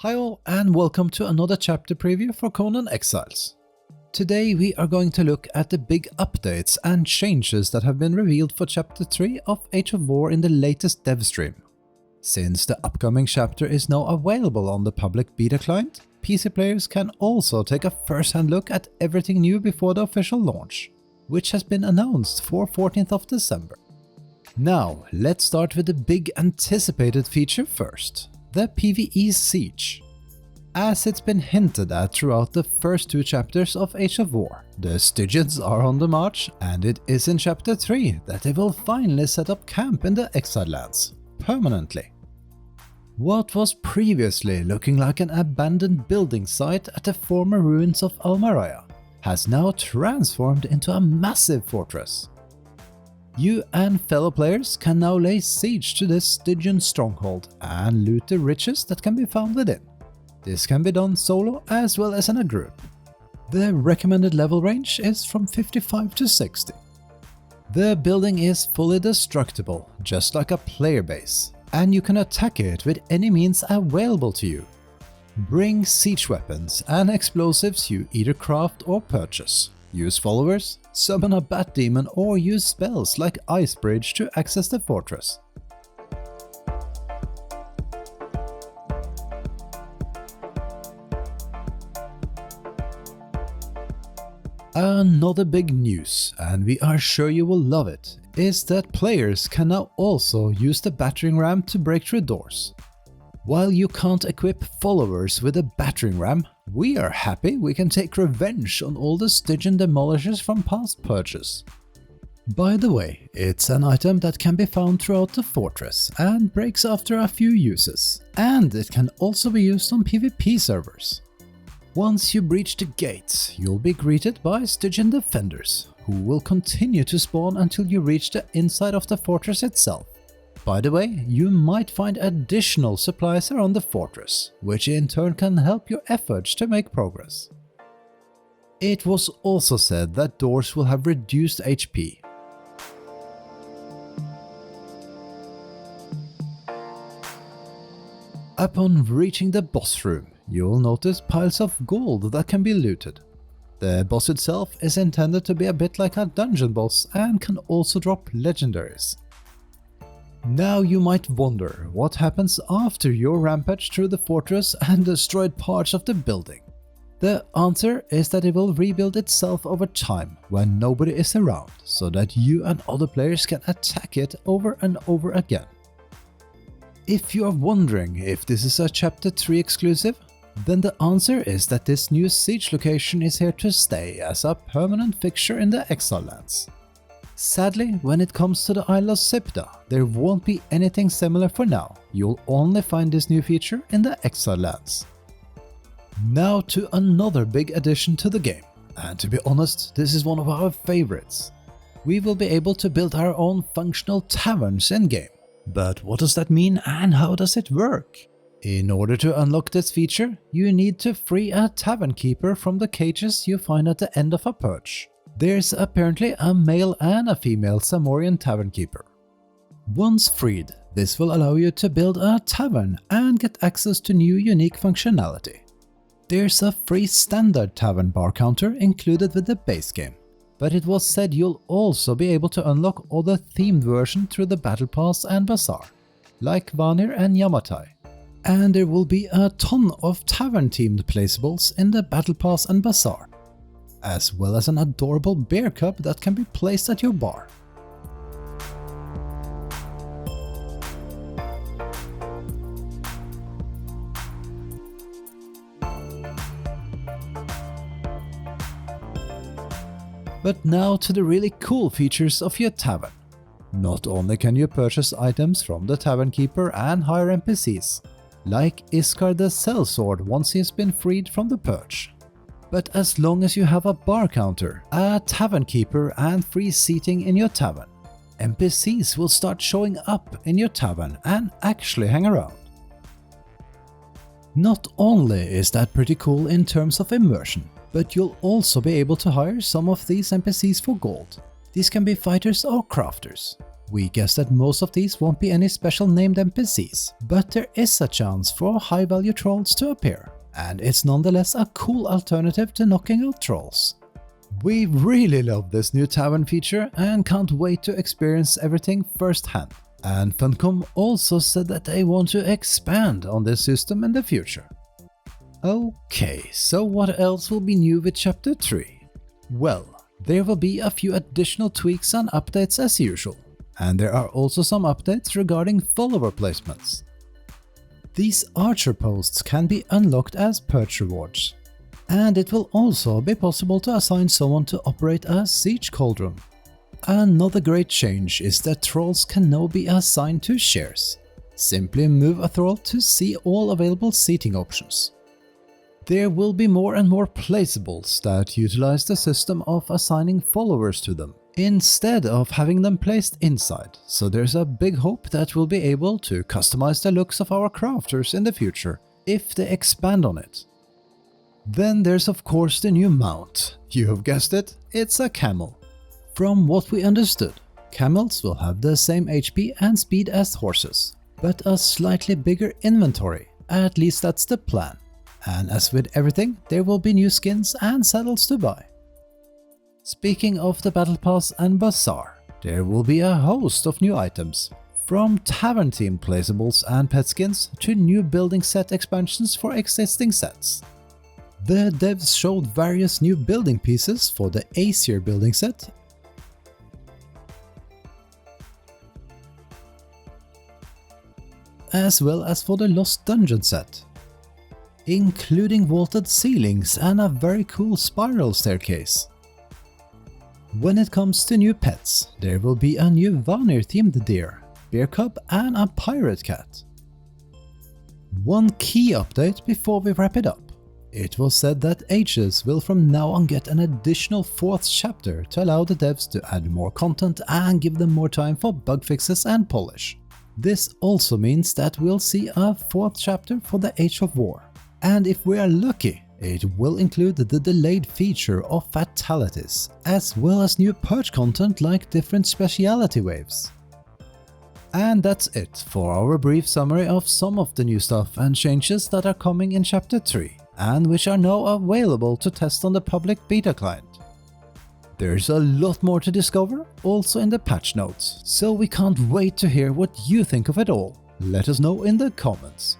Hi all and welcome to another chapter preview for Conan Exiles. Today we are going to look at the big updates and changes that have been revealed for chapter 3 of Age of War in the latest dev stream. Since the upcoming chapter is now available on the public beta client, PC players can also take a first-hand look at everything new before the official launch, which has been announced for 14th of December. Now, let's start with the big anticipated feature first. The PvE Siege. As it's been hinted at throughout the first two chapters of Age of War, the Stygians are on the march, and it is in chapter 3 that they will finally set up camp in the Exile lands, permanently. What was previously looking like an abandoned building site at the former ruins of Almaraya has now transformed into a massive fortress. You and fellow players can now lay siege to this Stygian stronghold and loot the riches that can be found within. This can be done solo as well as in a group. The recommended level range is from 55 to 60. The building is fully destructible, just like a player base, and you can attack it with any means available to you. Bring siege weapons and explosives you either craft or purchase. Use followers, summon a bat demon or use spells like Ice Bridge to access the fortress. Another big news, and we are sure you will love it, is that players can now also use the battering ram to break through doors. While you can't equip followers with a battering ram, we are happy we can take revenge on all the Stygian demolishers from past purges. By the way, it's an item that can be found throughout the fortress and breaks after a few uses, and it can also be used on PvP servers. Once you breach the gates, you'll be greeted by Stygian defenders, who will continue to spawn until you reach the inside of the fortress itself. By the way, you might find additional supplies around the fortress, which in turn can help your efforts to make progress. It was also said that doors will have reduced HP. Upon reaching the boss room, you'll notice piles of gold that can be looted. The boss itself is intended to be a bit like a dungeon boss and can also drop legendaries. Now you might wonder what happens after your rampage through the fortress and destroyed parts of the building. The answer is that it will rebuild itself over time when nobody is around, so that you and other players can attack it over and over again. If you are wondering if this is a chapter 3 exclusive, then the answer is that this new siege location is here to stay as a permanent fixture in the Exile lands. Sadly, when it comes to the Isle of Sipta, there won't be anything similar for now. You'll only find this new feature in the Exile lands. Now to another big addition to the game, and to be honest, this is one of our favorites. We will be able to build our own functional taverns in-game. But what does that mean and how does it work? In order to unlock this feature, you need to free a tavern keeper from the cages you find at the end of a purge. There's apparently a male and a female Samorian tavern keeper. Once freed, this will allow you to build a tavern and get access to new unique functionality. There's a free standard tavern bar counter included with the base game, but it was said you'll also be able to unlock other themed versions through the Battle Pass and Bazaar, like Vanir and Yamatai. And there will be a ton of tavern-themed placeables in the Battle Pass and Bazaar, as well as an adorable bear cub that can be placed at your bar. But now to the really cool features of your tavern. Not only can you purchase items from the tavern keeper and hire NPCs, like Iskar the Sellsword once he has been freed from the purge. But as long as you have a bar counter, a tavern keeper and free seating in your tavern, NPCs will start showing up in your tavern and actually hang around. Not only is that pretty cool in terms of immersion, but you'll also be able to hire some of these NPCs for gold. These can be fighters or crafters. We guess that most of these won't be any special named NPCs, but there is a chance for high value trolls to appear, and it's nonetheless a cool alternative to knocking out trolls. We really love this new tavern feature and can't wait to experience everything firsthand. And Funcom also said that they want to expand on this system in the future. Okay, so what else will be new with Chapter 3? Well, there will be a few additional tweaks and updates as usual, and there are also some updates regarding follower placements. These archer posts can be unlocked as perch rewards, and it will also be possible to assign someone to operate a siege cauldron. Another great change is that trolls can now be assigned to shares. Simply move a thrall to see all available seating options. There will be more and more placeables that utilize the system of assigning followers to them, instead of having them placed inside, so there's a big hope that we'll be able to customize the looks of our crafters in the future, if they expand on it. Then there's of course the new mount. You have guessed it, it's a camel. From what we understood, camels will have the same HP and speed as horses, but a slightly bigger inventory, at least that's the plan. And as with everything, there will be new skins and saddles to buy. Speaking of the Battle Pass and Bazaar, there will be a host of new items, from tavern themed placeables and pet skins to new building set expansions for existing sets. The devs showed various new building pieces for the Aesir building set, as well as for the Lost Dungeon set, including vaulted ceilings and a very cool spiral staircase. When it comes to new pets, there will be a new Vanir themed deer, bear cub and a pirate cat. One key update before we wrap it up. It was said that Ages will from now on get an additional 4th chapter to allow the devs to add more content and give them more time for bug fixes and polish. This also means that we'll see a 4th chapter for the Age of War, and if we are lucky, it will include the delayed feature of fatalities, as well as new perch content like different speciality waves. And that's it for our brief summary of some of the new stuff and changes that are coming in Chapter 3, and which are now available to test on the public beta client. There's a lot more to discover, also in the patch notes, so we can't wait to hear what you think of it all. Let us know in the comments.